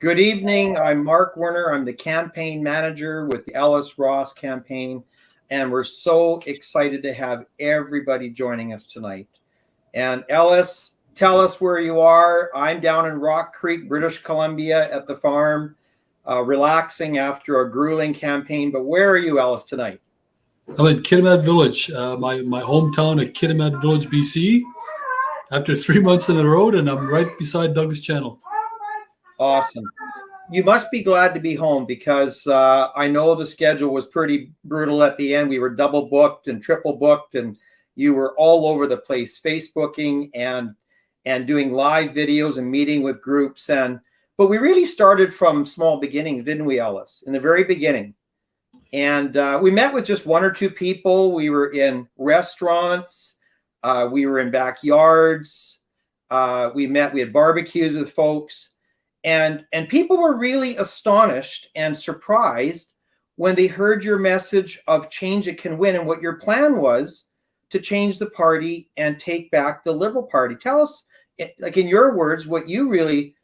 Good evening. I'm Mark Werner. I'm the campaign manager with the Ellis Ross campaign, and we're so excited to have everybody joining us tonight. And Ellis, tell us where you are. I'm down in Rock Creek, British Columbia at the farm, relaxing after a grueling campaign. But where are you, Ellis, tonight? I'm at Kitimat Village, my hometown at Kitimat Village, BC. After 3 months on the road, and I'm right beside Douglas Channel. Awesome. You must be glad to be home because I know the schedule was pretty brutal at the end. We were double booked and triple booked, and you were all over the place, Facebooking and doing live videos and meeting with groups. But we really started from small beginnings, didn't we, Ellis? In the very beginning. And we met with just one or two people. We were in restaurants. We were in backyards. We had barbecues with folks. And people were really astonished and surprised when they heard your message of change it can win and what your plan was to change the party and take back the Liberal Party. Tell us, like in your words, what you really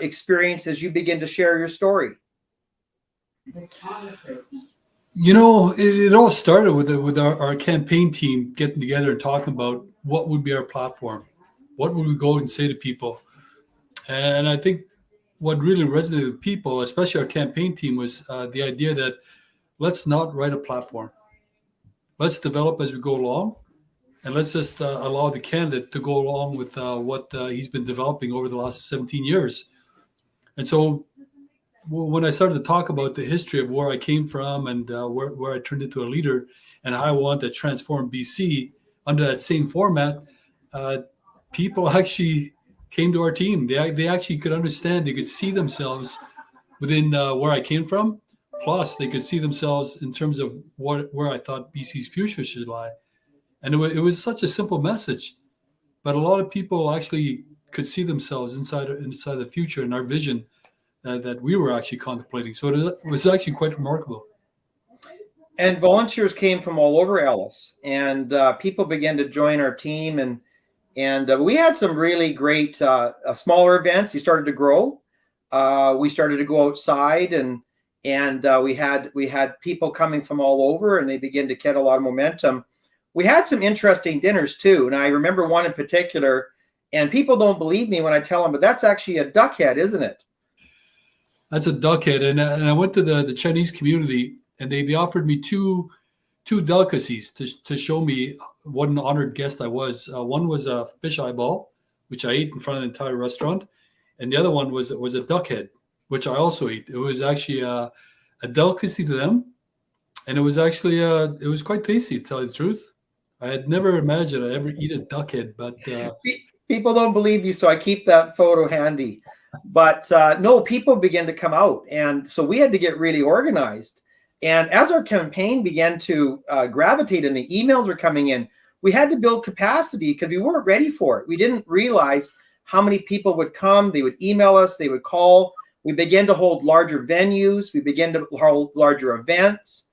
experienced as you begin to share your story. You know, it all started with our campaign team getting together and talking about what would be our platform, what would we go and say to people. And I think what really resonated with people, especially our campaign team, was the idea that let's not write a platform. Let's develop as we go along, and let's just allow the candidate to go along with what he's been developing over the last 17 years. And so when I started to talk about the history of where I came from and where I turned into a leader and how I want to transform BC under that same format, people actually came to our team. They actually could understand. They could see themselves within where I came from. Plus, they could see themselves in terms of where I thought BC's future should lie. And it was such a simple message, but a lot of people actually could see themselves inside the future and our vision that we were actually contemplating. So it was actually quite remarkable. And volunteers came from all over Ellis, and people began to join our team, and we had some really great smaller events. You started to grow. We started to go outside, and we had people coming from all over, and they began to get a lot of momentum. We had some interesting dinners too, and I remember one in particular. And people don't believe me when I tell them, but that's actually a duck head, isn't it? That's a duck head, and I went to the Chinese community, and they offered me two delicacies to show me what an honored guest I was. One was a fish eyeball, which I ate in front of the entire restaurant, and the other one was a duck head, which I also ate. It was actually a delicacy to them, and it was actually it was quite tasty, to tell you the truth. I had never imagined I'd ever eat a duck head, but people don't believe you, so I keep that photo handy. But no, people began to come out, and so we had to get really organized. And as our campaign began to gravitate and the emails were coming in, we had to build capacity because we weren't ready for it. We didn't realize how many people would come. They would email us, they would call. We began to hold larger venues. We began to hold larger events.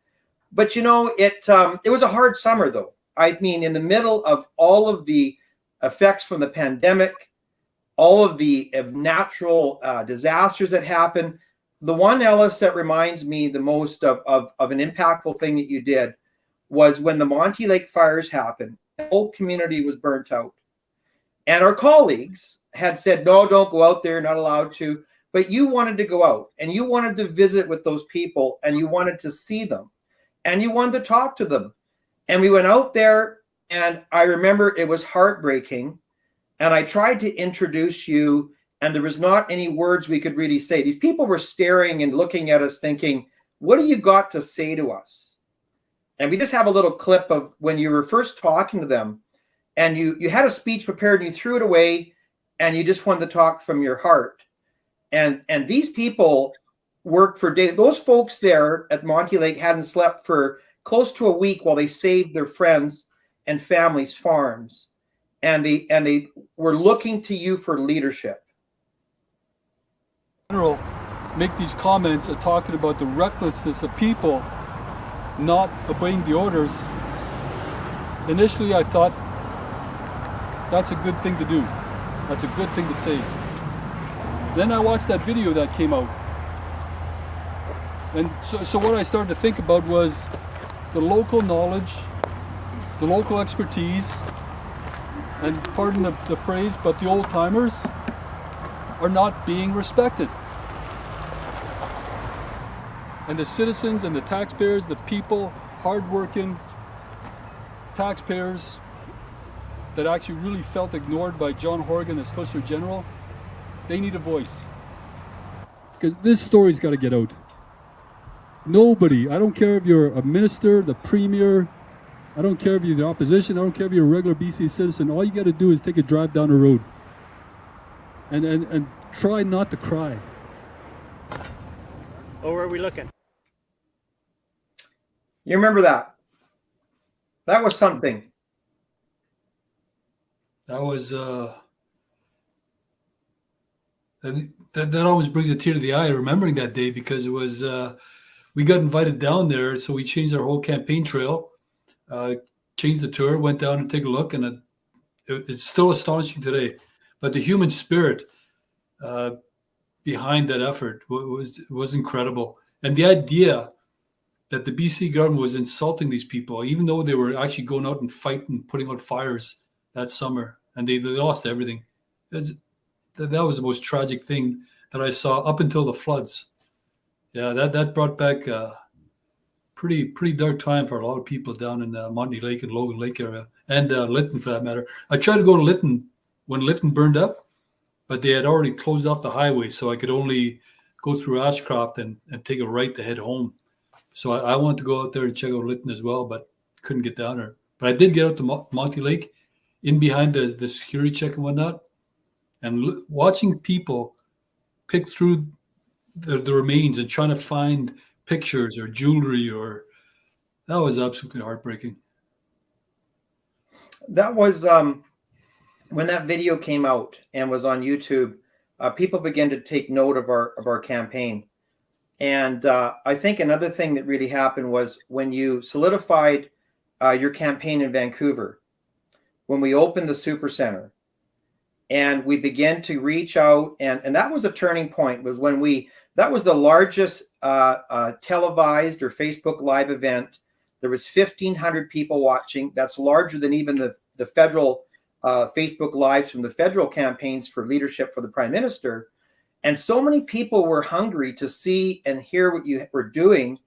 But you know, it was a hard summer though. I mean, in the middle of all of the effects from the pandemic, all of the natural disasters that happened, the one, Ellis, that reminds me the most of an impactful thing that you did was when the Monty Lake fires happened. The whole community was burnt out. And our colleagues had said, no, don't go out there, not allowed to. But you wanted to go out, and you wanted to visit with those people, and you wanted to see them, and you wanted to talk to them. And we went out there, and I remember it was heartbreaking. And I tried to introduce you, and there was not any words we could really say. These people were staring and looking at us thinking, what do you got to say to us? And we just have a little clip of when you were first talking to them, and you had a speech prepared and you threw it away, and you just wanted to talk from your heart. And these people worked for days. Those folks there at Monty Lake hadn't slept for close to a week while they saved their friends and families' farms. And they were looking to you for leadership. General, make these comments and talking about the recklessness of people not obeying the orders. Initially, I thought that's a good thing to do. That's a good thing to say. Then I watched that video that came out. And so what I started to think about was the local knowledge, the local expertise, and pardon the phrase, but the old timers are not being respected. And the citizens and the taxpayers, the people, hardworking taxpayers that actually really felt ignored by John Horgan as Solicitor General, they need a voice. Because this story's got to get out. Nobody, I don't care if you're a minister, the premier, I don't care if you're the opposition, I don't care if you're a regular BC citizen, all you got to do is take a drive down the road and try not to cry. Oh, where are we looking? You remember that? That was something. That was, that always brings a tear to the eye remembering that day, because it was, we got invited down there, so we changed our whole campaign trail, changed the tour, went down and take a look, and it's still astonishing today. But the human spirit behind that effort was incredible. And the idea that the BC government was insulting these people, even though they were actually going out and fighting, putting out fires that summer, and they lost everything. That was the most tragic thing that I saw up until the floods. Yeah, that brought back a pretty dark time for a lot of people down in Montney Lake and Logan Lake area, and Lytton for that matter. I tried to go to Lytton when Lytton burned up, but they had already closed off the highway, so I could only go through Ashcroft and take a right to head home. So I wanted to go out there and check out Lytton as well, but couldn't get down there. But I did get out to Monty Lake, in behind the security check and whatnot, and watching people pick through the remains and trying to find pictures or jewelry, that was absolutely heartbreaking. That was when that video came out and was on YouTube. People began to take note of our campaign. And I think another thing that really happened was when you solidified your campaign in Vancouver, when we opened the Super Center, and we began to reach out, and that was a turning point, was when that was the largest televised or Facebook Live event. There was 1,500 people watching. That's larger than even the federal Facebook Lives from the federal campaigns for leadership for the Prime Minister. And so many people were hungry to see and hear what you were doing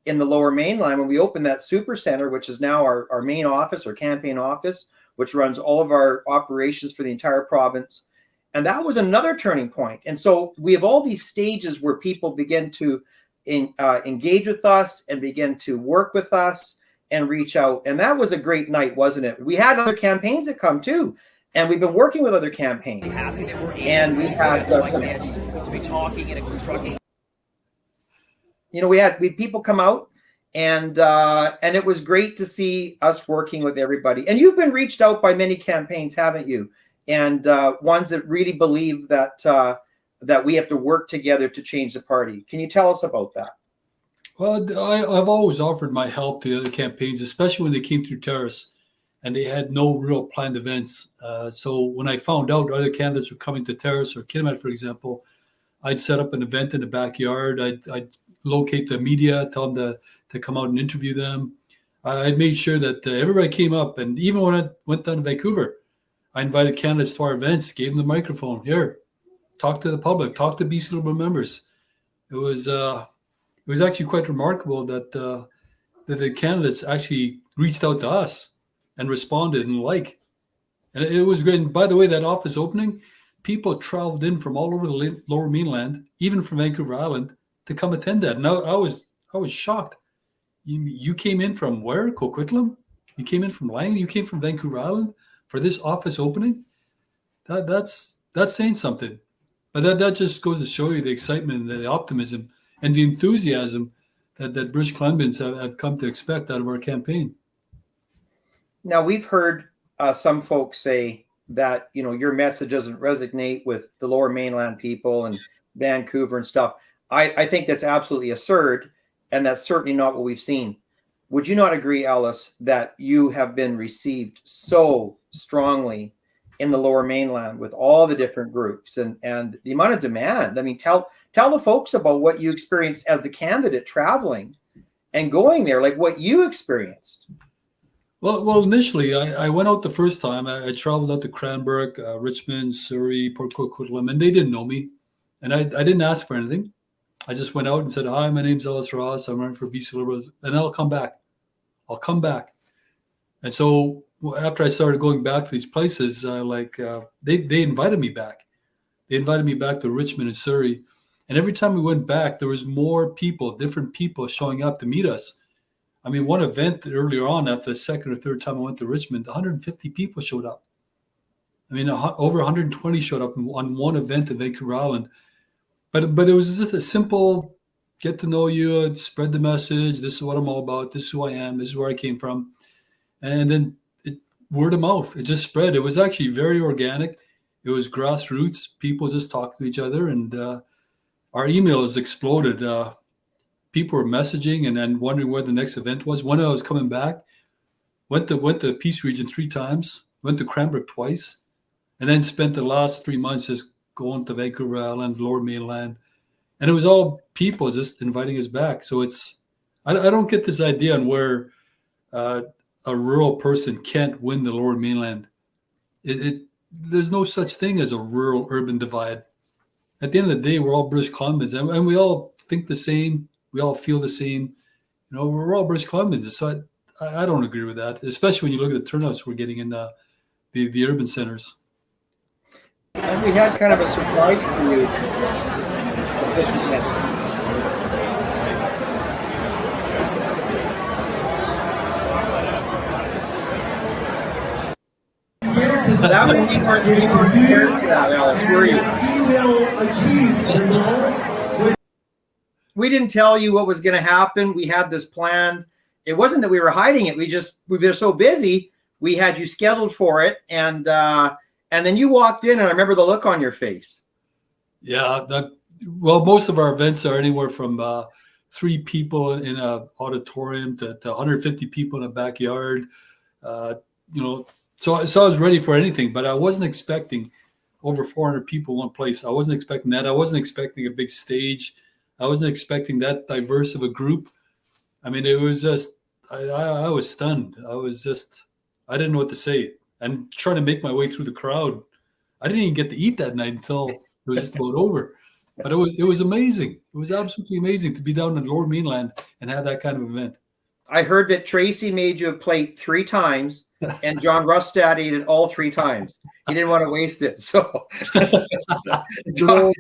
in the Lower Mainland when we opened that Super Center, which is now our main office, our campaign office, which runs all of our operations for the entire province. And that was another turning point. And so we have all these stages where people begin to engage with us and begin to work with us and reach out. And that was a great night, wasn't it? We had other campaigns that come too. And we've been working with other campaigns. And we had some, to be talking in a constructive. We had people come out, and it was great to see us working with everybody. And you've been reached out by many campaigns, haven't you? And ones that really believe that we have to work together to change the party. Can you tell us about that? Well, I've always offered my help to other campaigns, especially when they came through Terrace and they had no real planned events. So when I found out other candidates were coming to Terrace or Kitimat, for example, I'd set up an event in the backyard. I'd locate the media, tell them to come out and interview them. I made sure that everybody came up. And even when I went down to Vancouver, I invited candidates to our events, gave them the microphone. Here, talk to the public, talk to BC Liberal members. It was actually quite remarkable that the candidates actually reached out to us and responded and and it was great. And by the way, that office opening, people traveled in from all over the Lower Mainland, even from Vancouver Island, to come attend that. And I was shocked. You came in from where? Coquitlam? You came in from Langley? You came from Vancouver Island for this office opening? That's saying something. But that just goes to show you the excitement and the optimism and the enthusiasm that British Columbians have come to expect out of our campaign. Now, we've heard some folks say that, your message doesn't resonate with the Lower Mainland people and Vancouver and stuff. I think that's absolutely absurd, and that's certainly not what we've seen. Would you not agree, Ellis, that you have been received so strongly in the Lower Mainland with all the different groups and the amount of demand. I mean, tell the folks about what you experienced as the candidate traveling and going there, like what you experienced. Well, initially, I went out the first time. I traveled out to Cranbrook, Richmond, Surrey, Port Coquitlam, and they didn't know me. And I didn't ask for anything. I just went out and said, "Hi, my name's Ellis Ross. I'm running for BC Liberals, and I'll come back. I'll come back." And so after I started going back to these places, they invited me back. They invited me back to Richmond and Surrey. And every time we went back, there was more people, different people showing up to meet us. I mean, one event earlier on, after the second or third time I went to Richmond, 150 people showed up. I mean, over 120 showed up on one event in Vancouver Island. But it was just a simple get to know you, spread the message. This is what I'm all about. This is who I am. This is where I came from. And then word of mouth, it just spread. It was actually very organic. It was grassroots. People just talking to each other. And our emails exploded. People were messaging and then wondering where the next event was. When I was coming back, went to Peace Region 3 times, went to Cranbrook twice, and then spent the last 3 months just going to Vancouver Island, Lower Mainland. And it was all people just inviting us back. So I don't get this idea on where a rural person can't win the Lower Mainland. There's no such thing as a rural-urban divide. At the end of the day, we're all British Columbians, and we all think the same. We all feel the same. You know, we're all British Columbians. So I don't agree with that, especially when you look at the turnouts we're getting in the urban centers. And we had kind of a surprise for you. That was you weren't prepared for that, Ellis, were you? We didn't tell you what was going to happen. We had this planned. It wasn't that we were hiding it. We've been so busy. We had you scheduled for it, and then you walked in, and I remember the look on your face. Yeah, well, most of our events are anywhere from 3 people in an auditorium to 150 people in a backyard. So I was ready for anything, but I wasn't expecting over 400 people in one place. I wasn't expecting that. I wasn't expecting a big stage. I wasn't expecting that diverse of a group. I mean, it was just, I was stunned. I didn't know what to say. And trying to make my way through the crowd. I didn't even get to eat that night until it was just about over. But it was amazing. It was absolutely amazing to be down in the Lower Mainland and have that kind of event. I heard that Tracy made you a plate 3 times, and John Rustad ate it all 3 times. He didn't want to waste it, so John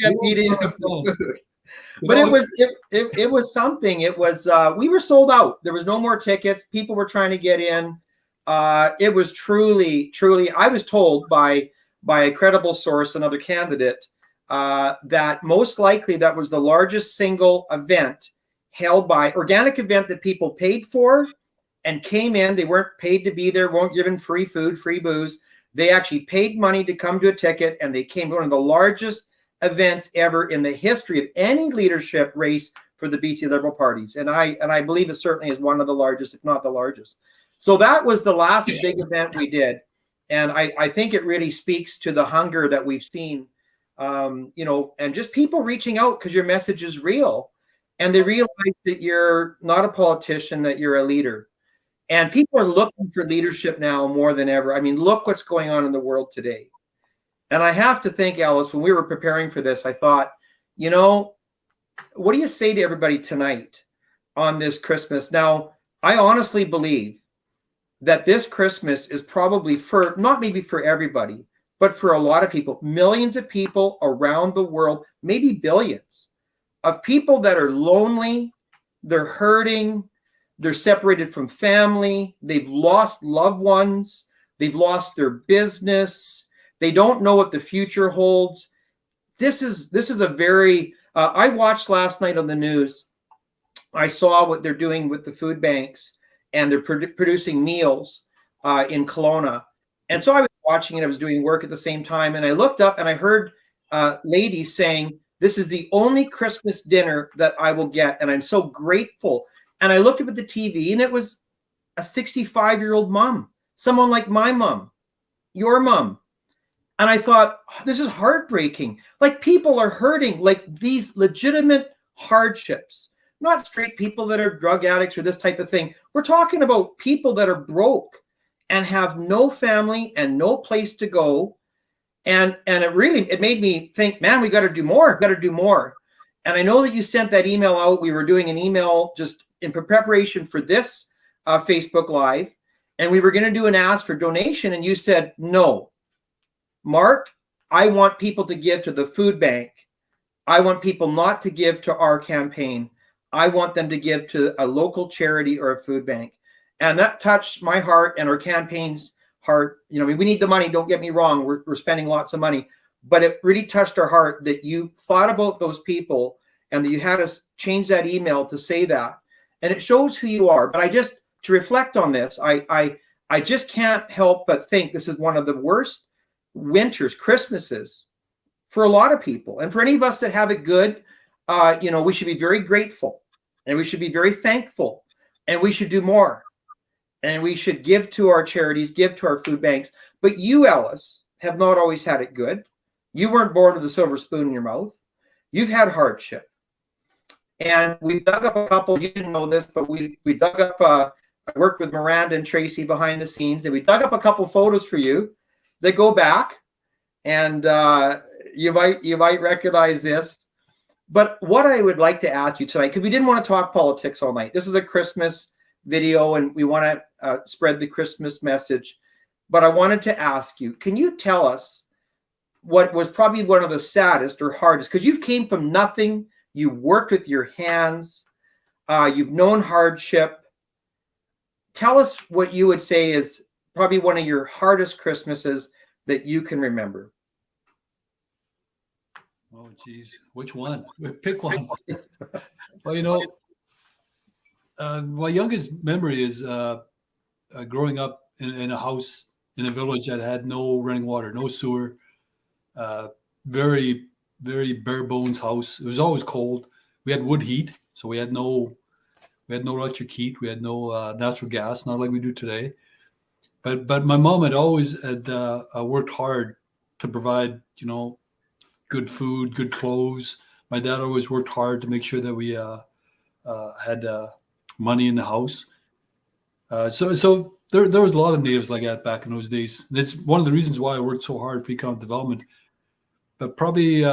kept eating the food. But it was something. It was we were sold out. There was no more tickets. People were trying to get in. It was truly. I was told by a credible source, another candidate, that most likely that was the largest single event held by organic event that people paid for and came in. They weren't paid to be there, weren't given free food, free booze. They actually paid money to come to a ticket, and they came to one of the largest events ever in the history of any leadership race for the BC Liberal parties. And I believe it certainly is one of the largest, if not the largest. So that was the last big event we did. And I think it really speaks to the hunger that we've seen, and just people reaching out because your message is real. And they realize that you're not a politician, that you're a leader. And people are looking for leadership now more than ever. I mean, look what's going on in the world today. And I have to think, Ellis, when we were preparing for this, I thought, what do you say to everybody tonight on this Christmas? Now, I honestly believe that this Christmas is probably not maybe for everybody, but for a lot of people, millions of people around the world, maybe billions of people that are lonely, they're hurting, they're separated from family, they've lost loved ones, they've lost their business, they don't know what the future holds. This is a very, I watched last night on the news, I saw what they're doing with the food banks, and they're producing meals in Kelowna. And so I was watching it, I was doing work at the same time, and I looked up and I heard ladies saying, "This is the only Christmas dinner that I will get, and I'm so grateful." And I looked up at the TV, and it was a 65-year-old mom, someone like my mom, your mom. And I thought, oh, this is heartbreaking. Like, people are hurting, like these legitimate hardships, not straight people that are drug addicts or this type of thing. We're talking about people that are broke and have no family and no place to go. And it made me think, man, we got to do more, got to do more. And I know that you sent that email out. We were doing an email just in preparation for this Facebook Live, and we were going to do an ask for donation. And you said, no, Mark, I want people to give to the food bank. I want people not to give to our campaign. I want them to give to a local charity or a food bank. And that touched my heart and our campaign's heart. You know, I mean, we need the money. Don't get me wrong. We're spending lots of money, but it really touched our heart that you thought about those people and that you had us change that email to say that. And it shows who you are. But to reflect on this, I just can't help but think this is one of the worst winters, Christmases for a lot of people. And for any of us that have it good, we should be very grateful and we should be very thankful and we should do more. And we should give to our charities, give to our food banks. But you, Ellis, have not always had it good. You weren't born with a silver spoon in your mouth. You've had hardship. And we dug up a couple, you didn't know this, but we dug up, I worked with Miranda and Tracy behind the scenes, and we dug up a couple photos for you that go back. And you might recognize this. But what I would like to ask you tonight, because we didn't want to talk politics all night. This is a Christmas video and we want to spread the Christmas message. But I wanted to ask you, can you tell us what was probably one of the saddest or hardest, because you've came from nothing, you worked with your hands, you've known hardship. Tell us what you would say is probably one of your hardest Christmases that you can remember. Oh, geez. Which one? Pick one. Well, my youngest memory is growing up in a house in a village that had no running water, no sewer, very, very bare bones house. It was always cold. We had wood heat, so we had no electric heat. We had no natural gas, not like we do today. But my mom had always worked hard to provide, good food, good clothes. My dad always worked hard to make sure that we had money in the house. So there was a lot of natives like that back in those days. And it's one of the reasons why I worked so hard for economic development. But probably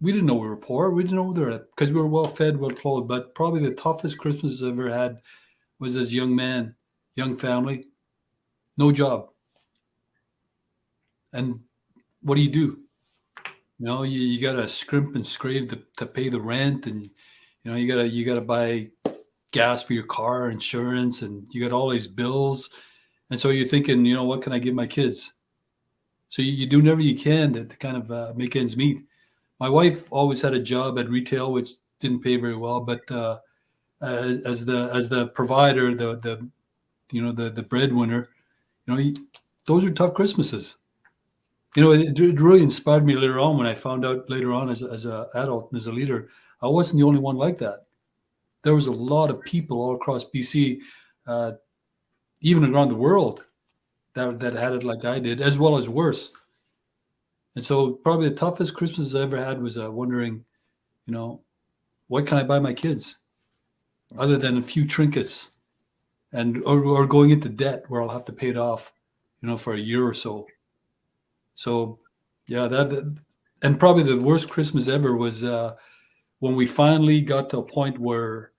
we didn't know we were poor. We didn't know we were because we were well fed, well clothed. But probably the toughest Christmas I ever had was as a young man, young family, no job. And what do? You got to scrimp and scrape to pay the rent, and you got to buy gas for your car, insurance, and you got all these bills. And so you're thinking, what can I give my kids? So you do whatever you can to kind of make ends meet. My wife always had a job at retail, which didn't pay very well, but as the provider, the breadwinner, those are tough Christmases. It really inspired me later on when I found out later on as an adult and as a leader, I wasn't the only one like that. There was a lot of people all across BC, even around the world, that had it like I did, as well as worse. And so probably the toughest Christmas I ever had was wondering, what can I buy my kids other than a few trinkets or going into debt where I'll have to pay it off, for a year or so. So, yeah, and probably the worst Christmas ever was when we finally got to a point where,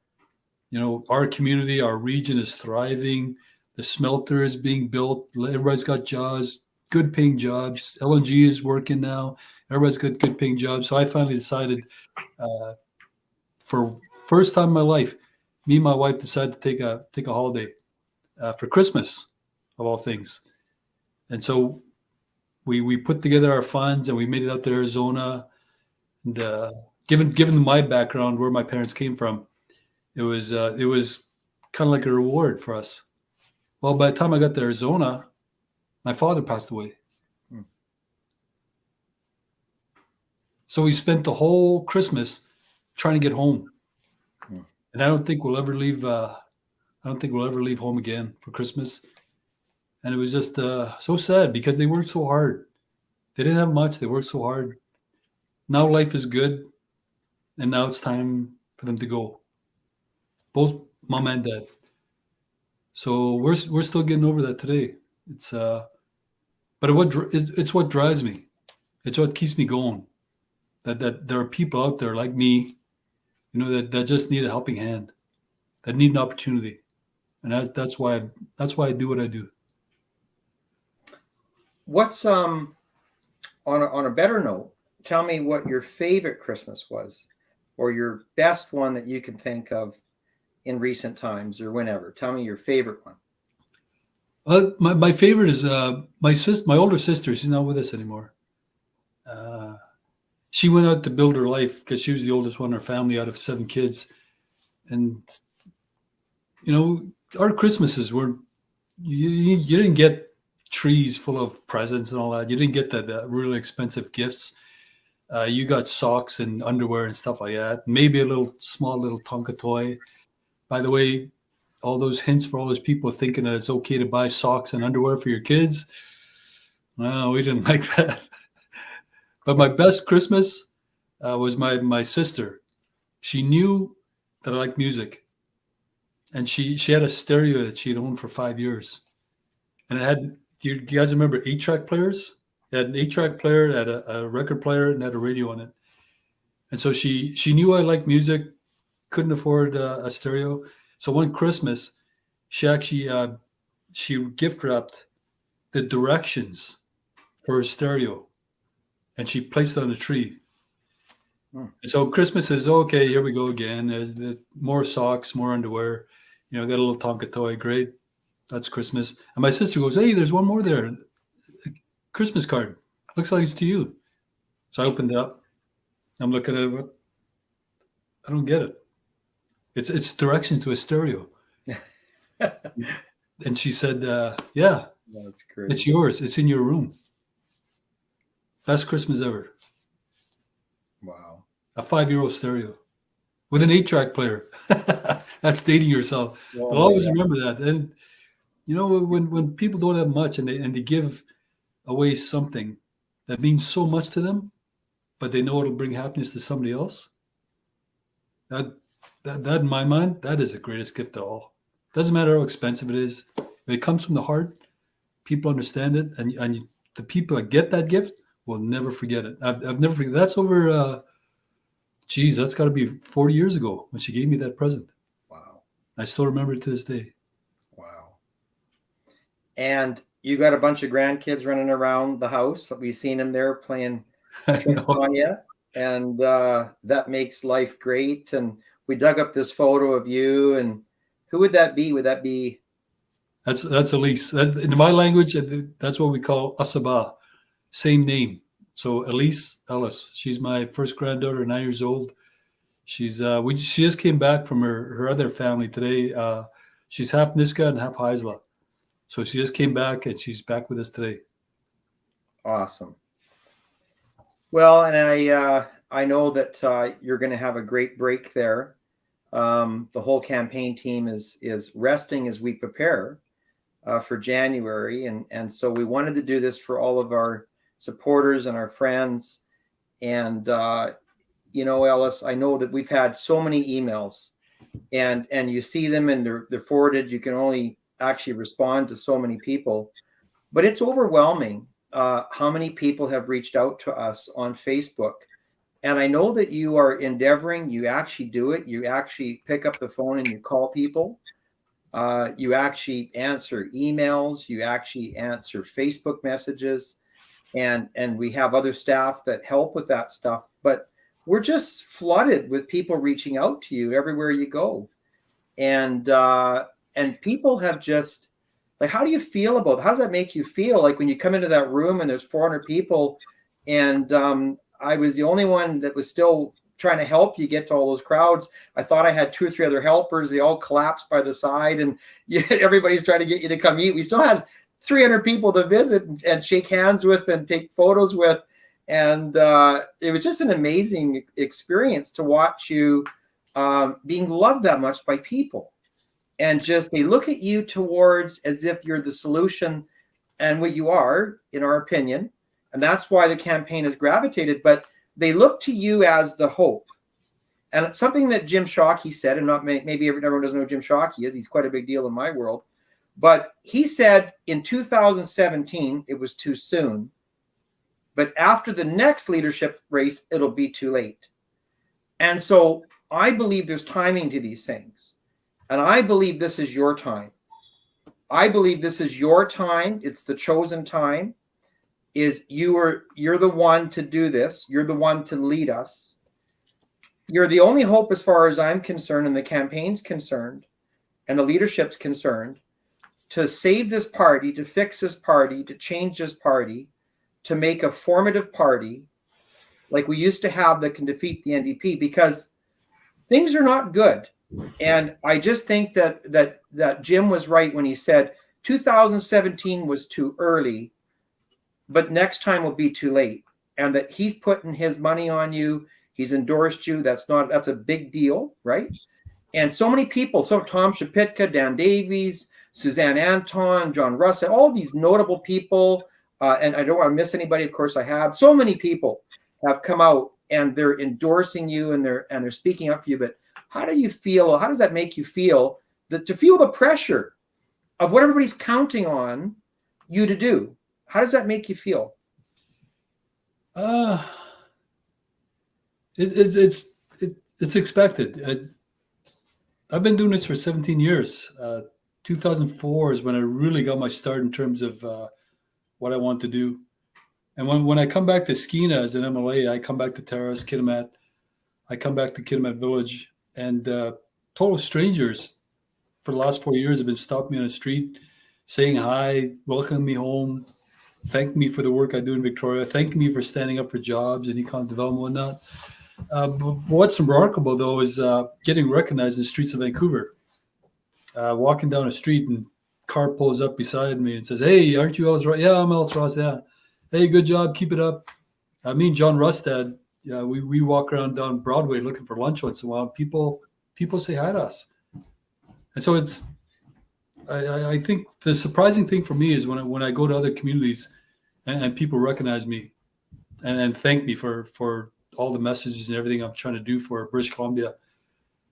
our community, our region is thriving. The smelter is being built. Everybody's got jobs, good paying jobs. LNG is working now. Everybody's got good paying jobs. So I finally decided, for first time in my life, me and my wife decided to take a holiday for Christmas, of all things. And so we put together our funds and we made it out to Arizona. And given my background, where my parents came from, it was kind of like a reward for us. Well, by the time I got to Arizona, my father passed away. So we spent the whole Christmas trying to get home. And I don't think we'll ever leave home again for Christmas. And it was just so sad because they worked so hard. They didn't have much. They worked so hard. Now life is good, and now it's time for them to go. Both mom and dad. So we're still getting over that today. It's but it's what drives me. It's what keeps me going. That there are people out there like me, that just need a helping hand, that need an opportunity, and that's why I do what I do. What's on a better note? Tell me what your favorite Christmas was, or your best one that you can think of in recent times or whenever. Tell me your favorite one. My favorite is my older sister. She's not with us anymore. She went out to build her life because she was the oldest one in her family out of 7 kids. And, our Christmases were, you didn't get trees full of presents and all that. You didn't get that really expensive gifts. You got socks and underwear and stuff like that. Maybe a small little Tonka toy. By the way, all those hints for all those people thinking that it's okay to buy socks and underwear for your kids. No, we didn't like that. But my best Christmas was my sister. She knew that I liked music. And she had a stereo that she'd owned for 5 years. And it had, you guys remember 8-track players? It had an 8-track player, it had a record player, and had a radio on it. And so she knew I liked music, couldn't afford a stereo. So one Christmas, she actually she gift wrapped the directions for her stereo, and she placed it on the tree. And so Christmas is okay. Here we go again. More socks, more underwear. Got a little Tonka toy. Great, that's Christmas. And my sister goes, "Hey, there's one more there. A Christmas card. Looks like it's to you." So I opened it up. I'm looking at it. I don't get it. It's directions to a stereo. And she said, "Yeah, that's great. It's yours. It's in your room." Best Christmas ever. Wow. A 5-year-old stereo with an 8-track player. That's dating yourself. Oh, but always remember that. And when people don't have much and they give away something that means so much to them, but they know it'll bring happiness to somebody else. That in my mind, that is the greatest gift of all. Doesn't matter how expensive it is. If it comes from the heart, people understand it, and the people that get that gift will never forget it. I've never forget. That's over. That's got to be 40 years ago when she gave me that present. Wow. I still remember it to this day. Wow. And you got a bunch of grandkids running around the house. We've seen them there playing tricks on you, and that makes life great. And we dug up this photo of you, and who would that be? Would that be? That's Elise. In my language, that's what we call Asaba. Same name. So Ellis. She's my first granddaughter, 9 years old. She just came back from her other family today. She's half Niska and half Haisla. So she just came back and she's back with us today. Awesome. Well, and I know that you're going to have a great break there. The whole campaign team is resting as we prepare for January, and so we wanted to do this for all of our supporters and our friends. And Ellis, I know that we've had so many emails, and you see them and they're forwarded. You can only actually respond to so many people, but it's overwhelming how many people have reached out to us on Facebook. And I know that you are endeavoring, you actually do it. You actually pick up the phone and you call people. You actually answer emails. You actually answer Facebook messages. And we have other staff that help with that stuff. But we're just flooded with people reaching out to you everywhere you go. And people have just, like, how do you feel about, how does that make you feel? Like when you come into that room and there's 400 people, and I was the only one that was still trying to help you get to all those crowds. I thought I had 2 or 3 other helpers. They all collapsed by the side, and everybody's trying to get you to come eat. We still had 300 people to visit and shake hands with and take photos with. And it was just an amazing experience to watch you being loved that much by people. And just, they look at you towards as if you're the solution and what you are, in our opinion. And that's why the campaign has gravitated. But they look to you as the hope. And it's something that Jim Shockey said, and not maybe everyone doesn't know who Jim Shockey is. He's quite a big deal in my world. But he said in 2017, it was too soon. But after the next leadership race, it'll be too late. And so I believe there's timing to these things. And I believe this is your time. I believe this is your time. It's the chosen time. You're the one to do this. You're the one to lead us. You're the only hope as far as I'm concerned, and the campaign's concerned, and the leadership's concerned, to save this party, to fix this party, to change this party, to make a formative party like we used to have that can defeat the NDP, because things are not good. And I just think that Jim was right when he said 2017 was too early, but next time will be too late. And that he's putting his money on you. He's endorsed you. That's a big deal, right? And so many people, so Tom Shapitka, Dan Davies, Suzanne Anton, John Russell, all these notable people, and I don't want to miss anybody, of course I have. So many people have come out and they're endorsing you and they're speaking up for you. But how do you feel? How does that make you feel? To feel the pressure of what everybody's counting on you to do? How does that make you feel? It's expected. I've been doing this for 17 years. 2004 is when I really got my start in terms of what I want to do. And when I come back to Skeena as an MLA, I come back to Terrace, Kitimat. I come back to Kitimat Village, and total strangers for the last 4 years have been stopping me on the street, saying hi, welcoming me home, thanking me for the work I do in Victoria, thanking me for standing up for jobs and economic development and whatnot. But what's remarkable, though, is getting recognized in the streets of Vancouver. Walking down the street and car pulls up beside me and says, "Hey, aren't you Ellis Ross?" "Yeah, I'm Ellis Ross, yeah." "Hey, good job, keep it up." Me and John Rustad, we walk around down Broadway looking for lunch once in a while. People say hi to us. And so I think the surprising thing for me is when I go to other communities and people recognize me and thank me for all the messages and everything I'm trying to do for British Columbia.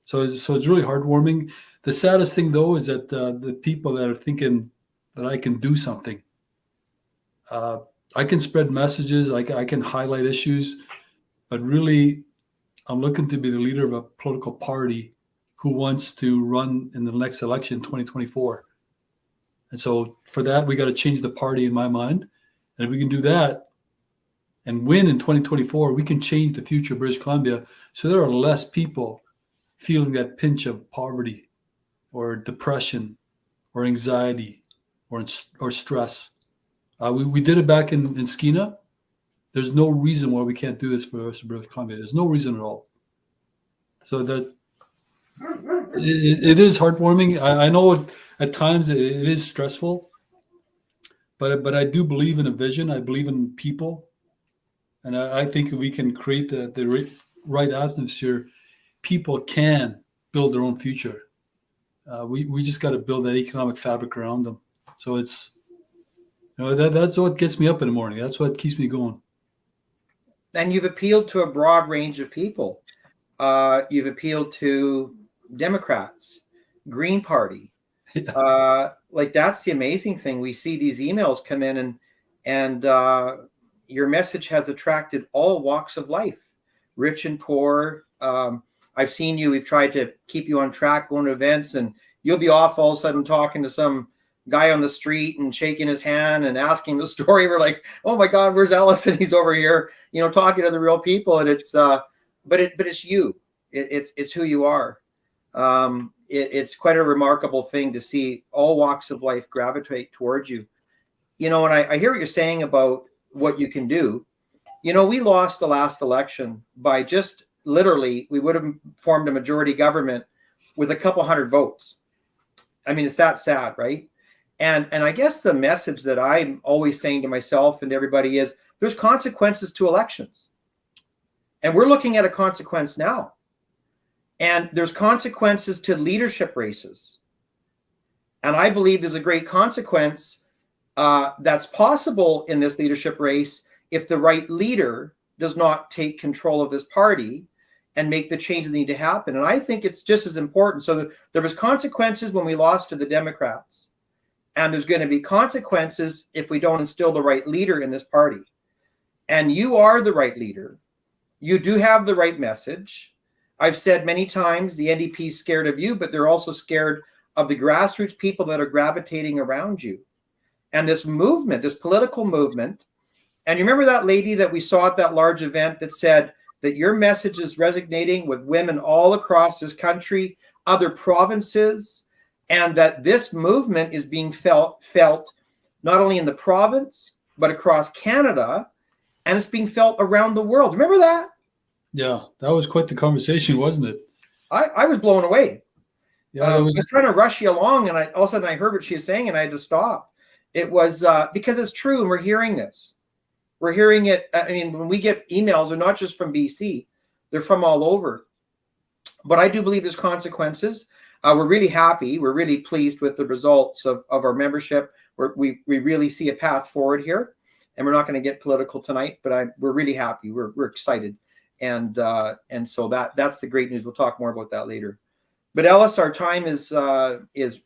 So it's really heartwarming. The saddest thing, though, is that the people that are thinking that I can do something, I can spread messages, I can highlight issues, but really I'm looking to be the leader of a political party who wants to run in the next election, 2024. And so for that, we got to change the party in my mind. And if we can do that and win in 2024, we can change the future of British Columbia so there are less people feeling that pinch of poverty or depression or anxiety or stress. We did it back in Skeena. There's no reason why we can't do this for the rest of British Columbia. There's no reason at all. So that it is heartwarming. I know at times it is stressful, but I do believe in a vision. I believe in people. And I think if we can create the right atmosphere, people can build their own future. We just got to build that economic fabric around them. So it's, that's what gets me up in the morning. That's what keeps me going. And you've appealed to a broad range of people. You've appealed to Democrats, Green Party. That's the amazing thing. We see these emails come in and your message has attracted all walks of life, rich and poor. I've seen you. We've tried to keep you on track, going to events, and you'll be off all of a sudden talking to some guy on the street and shaking his hand and asking the story. We're like, "Oh my God, where's Ellis?" And he's over here, talking to the real people. And it's, but it's you. It's who you are. It's quite a remarkable thing to see all walks of life gravitate towards you. And I hear what you're saying about what you can do. We lost the last election by just literally, we would have formed a majority government with a couple hundred votes. I mean, it's that sad, right? And I guess the message that I'm always saying to myself and everybody is there's consequences to elections. And we're looking at a consequence now. And there's consequences to leadership races. And I believe there's a great consequence that's possible in this leadership race if the right leader does not take control of this party and make the changes that need to happen. And I think it's just as important. So there was consequences when we lost to the Democrats, and there's going to be consequences if we don't instill the right leader in this party. And you are the right leader. You do have the right message. I've said many times the NDP is scared of you, but they're also scared of the grassroots people that are gravitating around you. And this movement, this political movement, and you remember that lady that we saw at that large event that said that your message is resonating with women all across this country, other provinces, and that this movement is being felt not only in the province, but across Canada, and it's being felt around the world. Remember that? Yeah, that was quite the conversation, wasn't it? I was blown away. Yeah, I was trying to rush you along, and all of a sudden I heard what she was saying, and I had to stop. It was because it's true, and we're hearing this. We're hearing it. I mean, when we get emails, they're not just from BC; they're from all over. But I do believe there's consequences. We're really happy. We're really pleased with the results of our membership. We really see a path forward here, and we're not going to get political tonight. But we're really happy. We're excited, and so that's the great news. We'll talk more about that later. But Ellis, our time is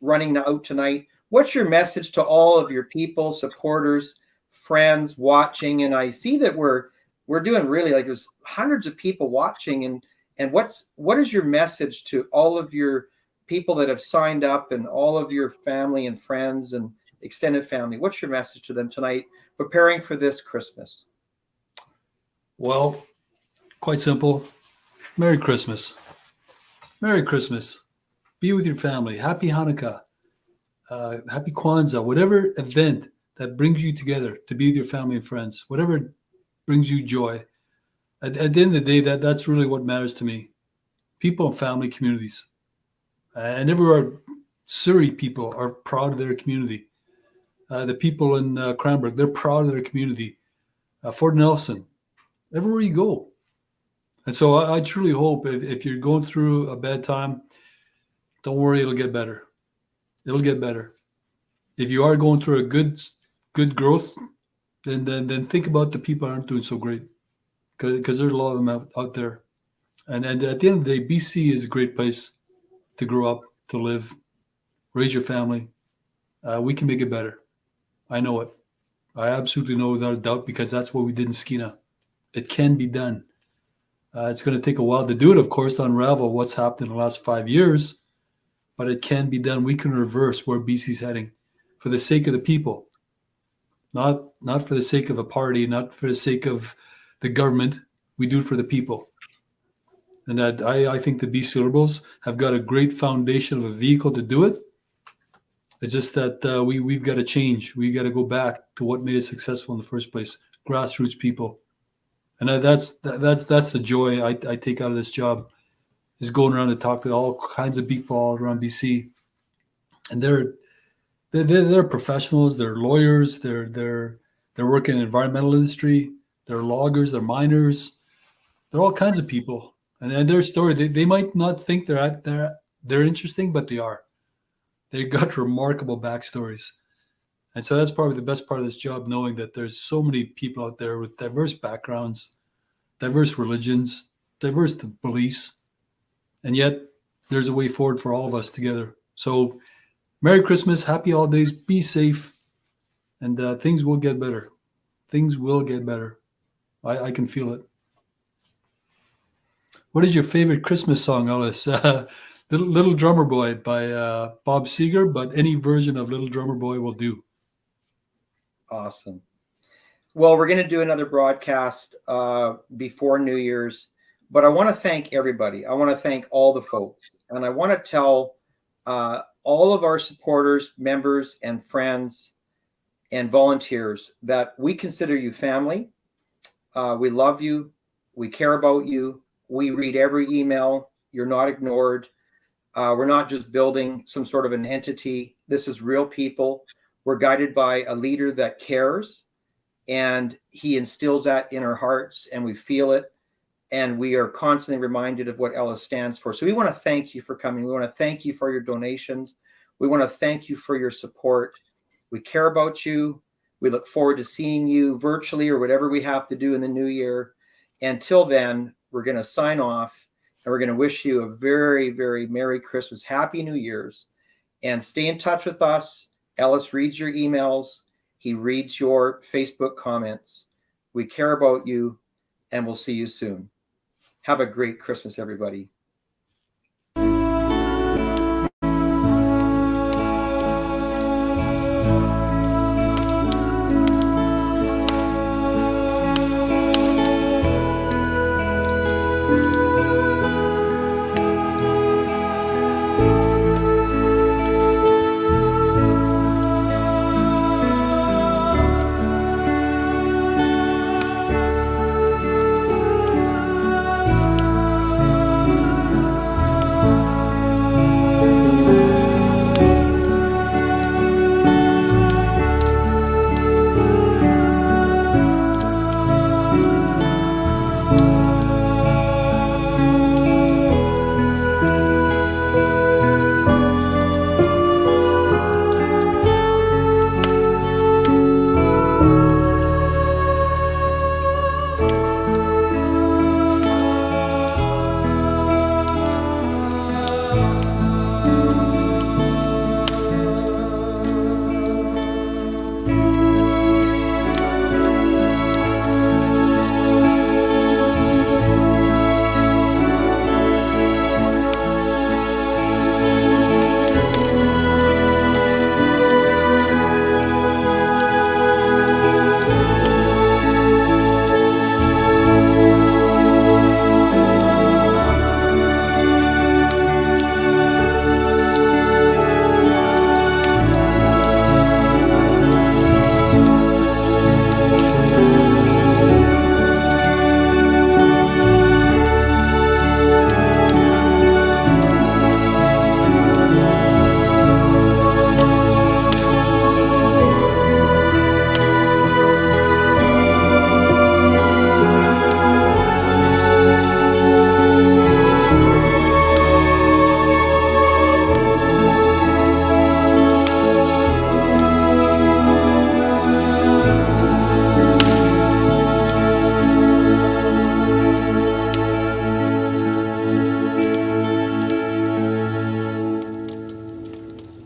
running out tonight. What's your message to all of your people, supporters, friends watching? And I see that we're doing really, like, there's hundreds of people watching. And what is your message to all of your people that have signed up and all of your family and friends and extended family? What's your message to them tonight, preparing for this Christmas? Well, quite simple. Merry Christmas. Merry Christmas. Be with your family. Happy Hanukkah. Happy Kwanzaa. Whatever event that brings you together to be with your family and friends, whatever brings you joy. At the end of the day, that's really what matters to me. People and family communities. And everywhere, Surrey people are proud of their community. The people in Cranbrook, they're proud of their community. Fort Nelson, everywhere you go. And so I truly hope if you're going through a bad time, don't worry, it'll get better. It'll get better. If you are going through a good growth, then think about the people that aren't doing so great, because there's a lot of them out there. And at the end of the day, BC is a great place to grow up, to live, raise your family. We can make it better. I know it. I absolutely know without a doubt, because that's what we did in Skeena. It can be done. It's going to take a while to do it, of course, to unravel what's happened in the last 5 years, but it can be done. We can reverse where BC's heading for the sake of the people, not for the sake of a party, not for the sake of the government. We do it for the people. And I think the BC Liberals have got a great foundation of a vehicle to do it. It's just that we've got to change. We got to go back to what made us successful in the first place: grassroots people. And that's the joy I take out of this job, is going around to talk to all kinds of people all around BC, and they're professionals, they're lawyers, they're working in the environmental industry, they're loggers, they're miners, they're all kinds of people, and their story, they might not think they're interesting, but they are. They've got remarkable backstories. And so that's probably the best part of this job, knowing that there's so many people out there with diverse backgrounds, diverse religions, diverse beliefs, and yet there's a way forward for all of us together. So Merry Christmas, happy holidays, be safe, and things will get better. Things will get better. I can feel it. What is your favorite Christmas song, Ellis? Little Drummer Boy by Bob Seger, but any version of Little Drummer Boy will do. Awesome. Well, we're going to do another broadcast before New Year's, but I want to thank everybody. I want to thank all the folks, and I want to tell all of our supporters, members, and friends and volunteers that we consider you family. We love you. We care about you. We read every email. You're not ignored. We're not just building some sort of an entity. This is real people. We're guided by a leader that cares, and he instills that in our hearts, and we feel it, and we are constantly reminded of what Ellis stands for. So we want to thank you for coming. We want to thank you for your donations. We want to thank you for your support. We care about you. We look forward to seeing you virtually or whatever we have to do in the new year. Until then, we're going to sign off, and we're going to wish you a very, very Merry Christmas, Happy New Year's, and stay in touch with us. Ellis reads your emails. He reads your Facebook comments. We care about you, and we'll see you soon. Have a great Christmas, everybody.